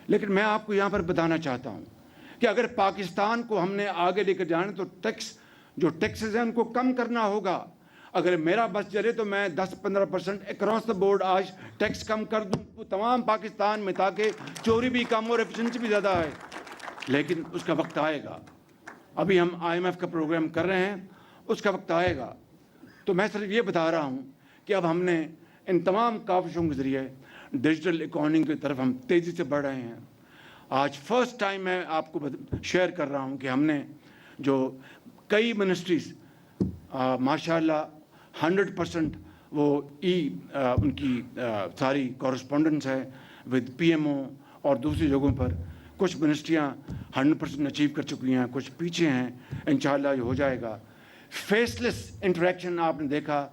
لیکن میں آپ کو یہاں پر بتانا چاہتا ہوں کہ اگر پاکستان کو ہم نے آگے لے کر جانا تو جو ٹیکسز ہیں ان کو کم کرنا ہوگا. اگر میرا بس چلے تو میں 10-15% اکراس دا بورڈ آج ٹیکس کم کر دوں تمام پاکستان میں, تاکہ چوری بھی کم اور ایفیشنسی بھی زیادہ ہے. لیکن اس کا وقت آئے گا. ابھی ہم IMF کا پروگرام کر رہے ہیں, اس کا وقت آئے گا. تو میں صرف یہ بتا رہا ہوں کہ اب ہم نے ان تمام کاوشوں کے ذریعے ڈیجیٹل اکانومی کی طرف ہم تیزی سے بڑھ رہے ہیں. آج فرسٹ ٹائم میں آپ کو شیئر کر رہا ہوں کہ ہم نے جو کئی منسٹریز ماشاء اللہ 100% وہ ان کی ساری کورسپونڈنس ہے ود PMO اور دوسری جگہوں پر. کچھ منسٹریاں 100% اچیو کر چکی ہیں, کچھ پیچھے ہیں. انشاءاللہ یہ ہو جائے گا. فیس لیس انٹریکشن آپ نے دیکھا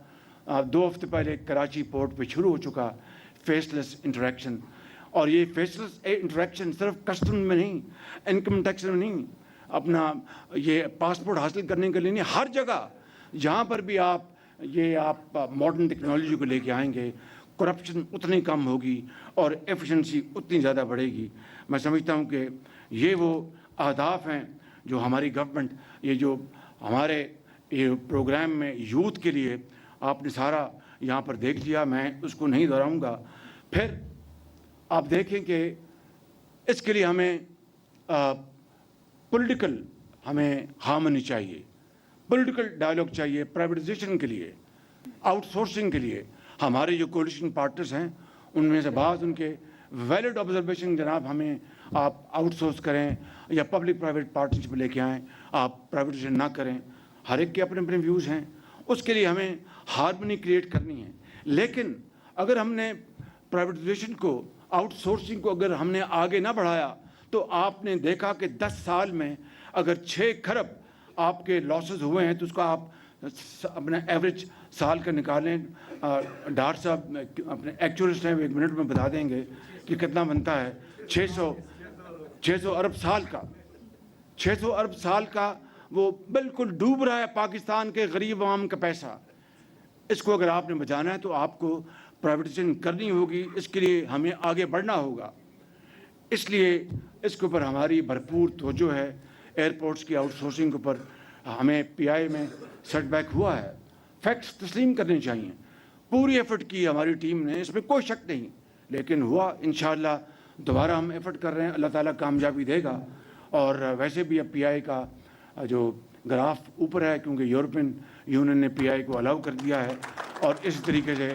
2 ہفتے پہلے کراچی پورٹ پہ شروع ہو چکا فیس لیس انٹریکشن. اور یہ فیس لیس انٹریکشن صرف کسٹم میں نہیں, انکم ٹیکس میں نہیں, اپنا یہ پاسپورٹ حاصل کرنے کے لیے نہیں, ہر جگہ جہاں پر بھی آپ ماڈرن ٹیکنالوجی کو لے کے آئیں گے, کرپشن اتنی کم ہوگی اور ایفیشنسی اتنی زیادہ بڑھے گی. میں سمجھتا ہوں کہ یہ وہ اہداف ہیں جو ہماری گورنمنٹ, یہ جو ہمارے یہ پروگرام میں یوتھ کے لیے آپ نے سارا یہاں پر دیکھ لیا, میں اس کو نہیں دہراؤں گا. پھر آپ دیکھیں کہ اس کے لیے ہمیں پولیٹیکل ہمیں ہارمنی چاہیے, پولیٹیکل ڈائلاگ چاہیے پرائیویٹائزیشن کے لیے, آؤٹ سورسنگ کے لیے. ہمارے جو کولیشن پارٹنرز ہیں ان میں سے بعض ان کے ویلڈ آبزرویشن جناب ہمیں آپ آؤٹ سورس کریں یا پبلک پرائیویٹ پارٹنرشپ لے کے آئیں, آپ پرائیویٹائزیشن نہ کریں. ہر ایک کے اپنے اپنے ویوز ہیں, اس کے لیے ہمیں ہارمنی کریٹ کرنی ہے. لیکن اگر ہم نے پرائیویٹائزیشن کو, آؤٹ سورسنگ کو اگر ہم نے آگے نہ بڑھایا تو آپ نے دیکھا کہ 10 سال میں اگر 6 کھرب آپ کے لاسز ہوئے ہیں تو اس کا آپ اپنا ایوریج سال کا نکالیں. ڈاکٹر صاحب اپنے ایکچوئلسٹ ہیں, 1 منٹ میں بتا دیں گے کہ کتنا بنتا ہے. 600 ارب سال کا, 600 ارب سال کا وہ بالکل ڈوب رہا ہے پاکستان کے غریب عوام کا پیسہ. اس کو اگر آپ نے بچانا ہے تو آپ کو پرائیویٹائزیشن کرنی ہوگی, اس کے لیے ہمیں آگے بڑھنا ہوگا. اس لیے اس کے اوپر ہماری بھرپور توجہ ہے. ایئرپورٹس کی آؤٹ سورسنگ کے اوپر ہمیں PI میں سیٹ بیک ہوا ہے, فیکٹس تسلیم کرنے چاہیے. پوری ایفرٹ کی ہماری ٹیم نے, اس میں کوئی شک نہیں, لیکن ہوا. انشاءاللہ دوبارہ ہم ایفرٹ کر رہے ہیں, اللہ تعالیٰ کامیابی دے گا. اور ویسے بھی اب PI کا جو گراف اوپر ہے, کیونکہ یورپین یونین نے PI کو الاؤ کر دیا ہے, اور اس طریقے سے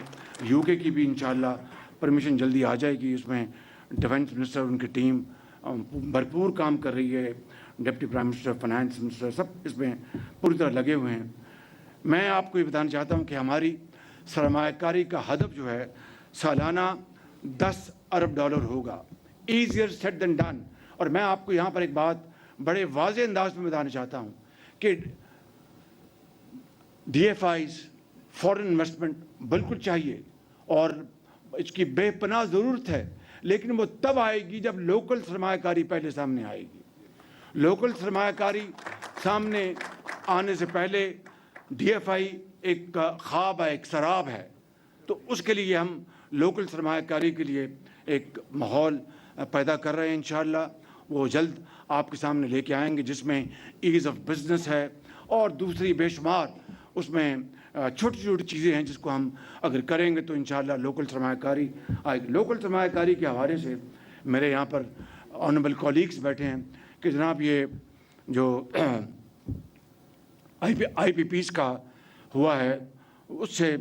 UK کی بھی انشاءاللہ پرمیشن جلدی آ جائے گی. اس میں ڈیفنس منسٹر, ان کی ٹیم بھرپور کام کر رہی ہے, deputy prime minister, finance minister, سب اس میں پوری طرح لگے ہوئے ہیں. میں آپ کو یہ بتانا چاہتا ہوں کہ ہماری سرمایہ کاری کا ہدف جو ہے سالانہ $10 ارب ہوگا. Easier set then done. اور میں آپ کو یہاں پر ایک بات بڑے واضح انداز میں بتانا چاہتا ہوں کہ DFIs, فورن انویسٹمنٹ بالکل چاہیے اور اس کی بے پناہ ضرورت ہے, لیکن وہ تب آئے گی جب لوکل سرمایہ کاری پہلے سامنے آئے گی. لوکل سرمایہ کاری سامنے آنے سے پہلے DFI ایک خواب ہے, ایک سراب ہے. تو اس کے لیے ہم لوکل سرمایہ کاری کے لیے ایک ماحول پیدا کر رہے ہیں. انشاءاللہ وہ جلد آپ کے سامنے لے کے آئیں گے, جس میں ایز آف بزنس ہے اور دوسری بے شمار اس میں چھوٹی چھوٹی چیزیں ہیں جس کو ہم اگر کریں گے تو انشاءاللہ لوکل سرمایہ کاری آئے گی. لوکل سرمایہ کاری کے حوالے سے میرے یہاں پر آنریبل کولیگز بیٹھے ہیں کہ جناب یہ جو IPPs کا ہوا ہے اس سے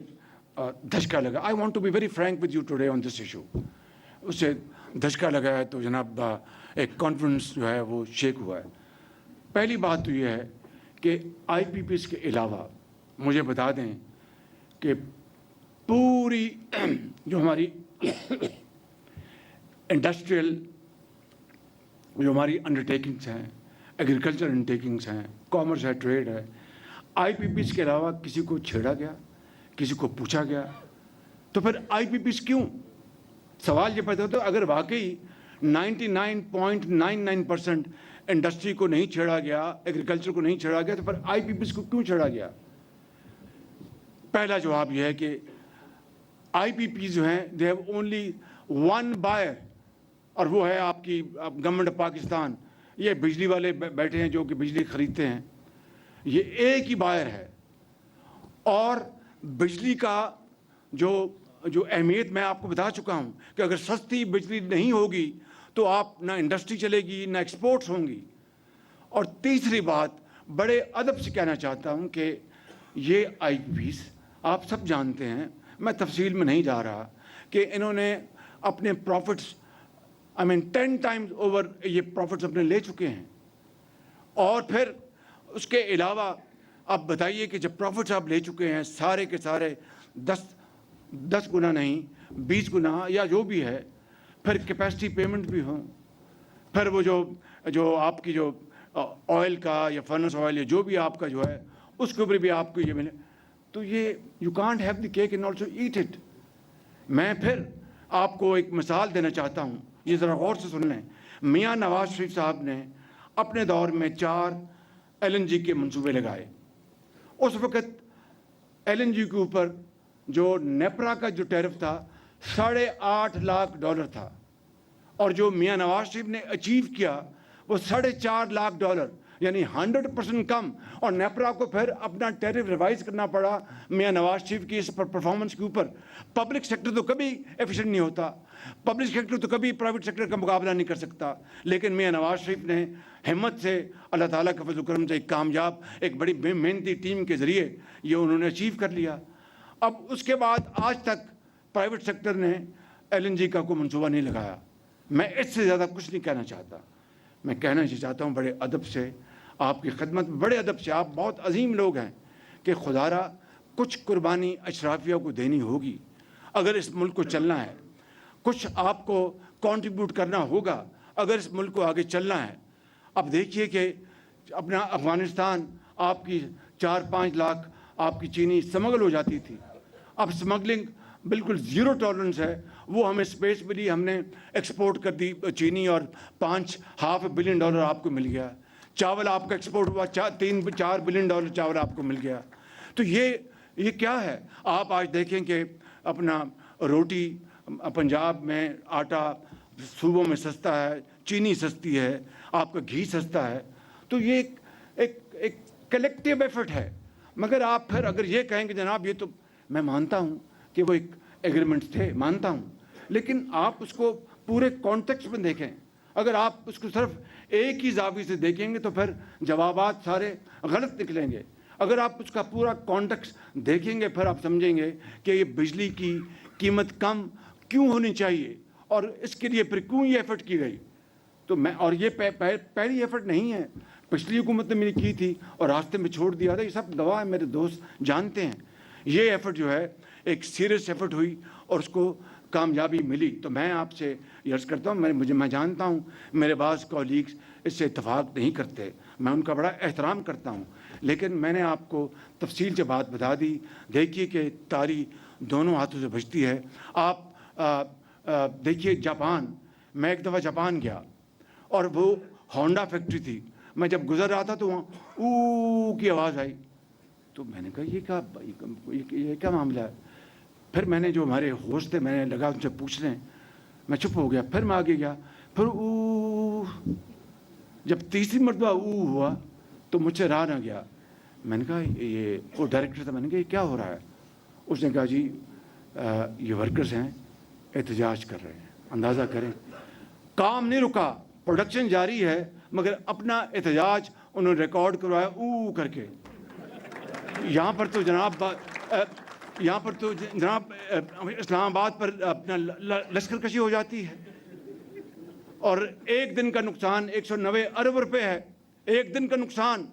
دھچکا لگا. I want to be very frank with you today on this issue. اس سے دھچکا لگا ہے تو جناب ایک کانفیڈنس جو ہے وہ شیک ہوا ہے. پہلی بات تو یہ ہے کہ IPPs کے علاوہ مجھے بتا دیں کہ پوری جو ہماری انڈسٹریل جو ہماری انڈرٹیکنگس ہیں, ایگریکلچر انڈرٹیکنگس ہیں, کامرس ہے, ٹریڈ ہے, IPPs کے علاوہ کسی کو چھیڑا گیا, کسی کو پوچھا گیا؟ تو پھر IPPs کیوں؟ سوال یہ پیدا ہوتا ہے اگر واقعی 99.99% انڈسٹری کو نہیں چھیڑا گیا, ایگریکلچر کو نہیں چھیڑا گیا, تو پھر IPPs کو کیوں چھیڑا گیا؟ پہلا جواب یہ ہے کہ IPPs جو ہیں they have only one buyer اور وہ ہے آپ کی گورنمنٹ آف پاکستان. یہ بجلی والے بیٹھے ہیں جو کہ بجلی خریدتے ہیں, یہ ایک ہی بائر ہے. اور بجلی کا جو اہمیت میں آپ کو بتا چکا ہوں کہ اگر سستی بجلی نہیں ہوگی تو آپ نہ انڈسٹری چلے گی نہ ایکسپورٹس ہوں گی. اور تیسری بات بڑے ادب سے کہنا چاہتا ہوں کہ یہ آئی پیز آپ سب جانتے ہیں, میں تفصیل میں نہیں جا رہا, کہ انہوں نے اپنے پروفٹس 10 ٹائمز اوور یہ پروفٹس اپنے لے چکے ہیں. اور پھر اس کے علاوہ آپ بتائیے کہ جب پروفٹس آپ لے چکے ہیں سارے کے سارے 10 گنا نہیں 20 گنا یا جو بھی ہے, پھر کیپیسٹی پیمنٹ بھی ہوں, پھر وہ جو آپ کی جو آئل کا یا فرنس آئل یا جو بھی آپ کا جو ہے اس کے اوپر بھی آپ کو یہ ملے, تو یہ you can't have the cake and also eat it. میں پھر آپ کو ایک مثال دینا چاہتا ہوں, یہ ذرا غور سے سن لیں. میاں نواز شریف صاحب نے اپنے دور میں 4 LNG کے منصوبے لگائے. اس وقت LNG کے اوپر جو نیپرا کا جو ٹیرف تھا $8.5 لاکھ تھا, اور جو میاں نواز شریف نے اچیو کیا وہ $4.5 لاکھ, یعنی 100% کم. اور نیپرا کو پھر اپنا ٹیرف ریوائز کرنا پڑا میاں نواز شریف کی اس پرفارمنس کے اوپر. پبلک سیکٹر تو کبھی ایفیشینٹ نہیں ہوتا, پبلک سیکٹر تو کبھی پرائیویٹ سیکٹر کا مقابلہ نہیں کر سکتا, لیکن میاں نواز شریف نے ہمت سے, اللہ تعالیٰ کے فضل و کرم سے ایک کامیاب ایک بڑی محنتی ٹیم کے ذریعے یہ انہوں نے اچیو کر لیا. اب اس کے بعد آج تک پرائیویٹ سیکٹر نے LNG کا کوئی منصوبہ نہیں لگایا. میں اس سے زیادہ کچھ نہیں کہنا چاہتا. میں کہنا چاہتا ہوں بڑے ادب سے آپ کی خدمت میں, بڑے ادب سے, آپ بہت عظیم لوگ ہیں, کہ خدا را کچھ قربانی اشرافیہ کو دینی ہوگی اگر اس ملک کو چلنا ہے, کچھ آپ کو کنٹریبیوٹ کرنا ہوگا اگر اس ملک کو آگے چلنا ہے. اب دیکھیے کہ اپنا افغانستان آپ کی 4-5 لاکھ آپ کی چینی اسمگل ہو جاتی تھی, اب اسمگلنگ بالکل زیرو ٹالرنس ہے. وہ ہمیں اسپیس ملی, ہم نے ایکسپورٹ کر دی چینی, اور $5.5 بلین آپ کو مل گیا. چاول آپ کا ایکسپورٹ ہوا, $3-4 بلین چاول آپ کو مل گیا. تو یہ کیا ہے؟ آپ آج دیکھیں کہ اپنا روٹی پنجاب میں آٹا صوبوں میں سستا ہے, چینی سستی ہے, آپ کا گھی سستا ہے. تو یہ ایک کلیکٹیو ایفرٹ ہے. مگر آپ پھر اگر یہ کہیں کہ جناب یہ تو میں مانتا ہوں کہ وہ ایک ایگریمنٹس تھے, مانتا ہوں, لیکن آپ اس کو پورے کانٹیکسٹ میں دیکھیں. اگر آپ اس کو صرف ایک ہی زاویے سے دیکھیں گے تو پھر جوابات سارے غلط نکلیں گے. اگر آپ اس کا پورا کانٹیکسٹ دیکھیں گے پھر آپ سمجھیں گے کہ یہ بجلی کی قیمت کم کیوں ہونی چاہیے اور اس کے لیے پھر کیوں یہ ایفرٹ کی گئی. تو میں, اور یہ پہلی ایفرٹ نہیں ہے, پچھلی حکومت نے میری کی تھی اور راستے میں چھوڑ دیا تھا. یہ سب گواہ ہیں, میرے دوست جانتے ہیں. یہ ایفرٹ جو ہے ایک سیریس ایفرٹ ہوئی اور اس کو کامیابی ملی. تو میں آپ سے عرض کرتا ہوں, میں جانتا ہوں میرے بعض کولیگز اس سے اتفاق نہیں کرتے, میں ان کا بڑا احترام کرتا ہوں, لیکن میں نے آپ کو تفصیل سے بات بتا دی. دیکھیے کہ تاری دونوں ہاتھوں سے بجتی ہے. آپ دیکھیے جاپان, میں ایک دفعہ جاپان گیا اور وہ ہونڈا فیکٹری تھی. میں جب گزر رہا تھا تو وہاں او کی آواز آئی, تو میں نے کہا یہ کیا معاملہ ہے. پھر میں نے جو ہمارے ہوسٹ تھے میں نے لگا ان سے پوچھنے, میں چپ ہو گیا. پھر میں آگے گیا, پھر او, جب تیسری مرتبہ او ہوا تو مجھ سے رہا نہ گیا. میں نے کہا یہ وہ ڈائریکٹر تھا, میں نے کہا یہ کیا ہو رہا ہے. اس نے کہا جی یہ ورکرز ہیں احتجاج کر رہے ہیں. اندازہ کریں, کام نہیں رکا, پروڈکشن جاری ہے, مگر اپنا احتجاج انہوں نے ریکارڈ کروایا او کر کے. یہاں پر تو جناب اسلام آباد پر اپنا لشکر کشی ہو جاتی ہے. اور ایک دن کا نقصان 190 ارب روپے ہے. ایک دن کا نقصان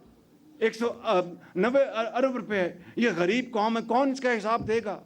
190 ارب روپے ہے. یہ غریب قوم ہے, کون اس کا حساب دے گا.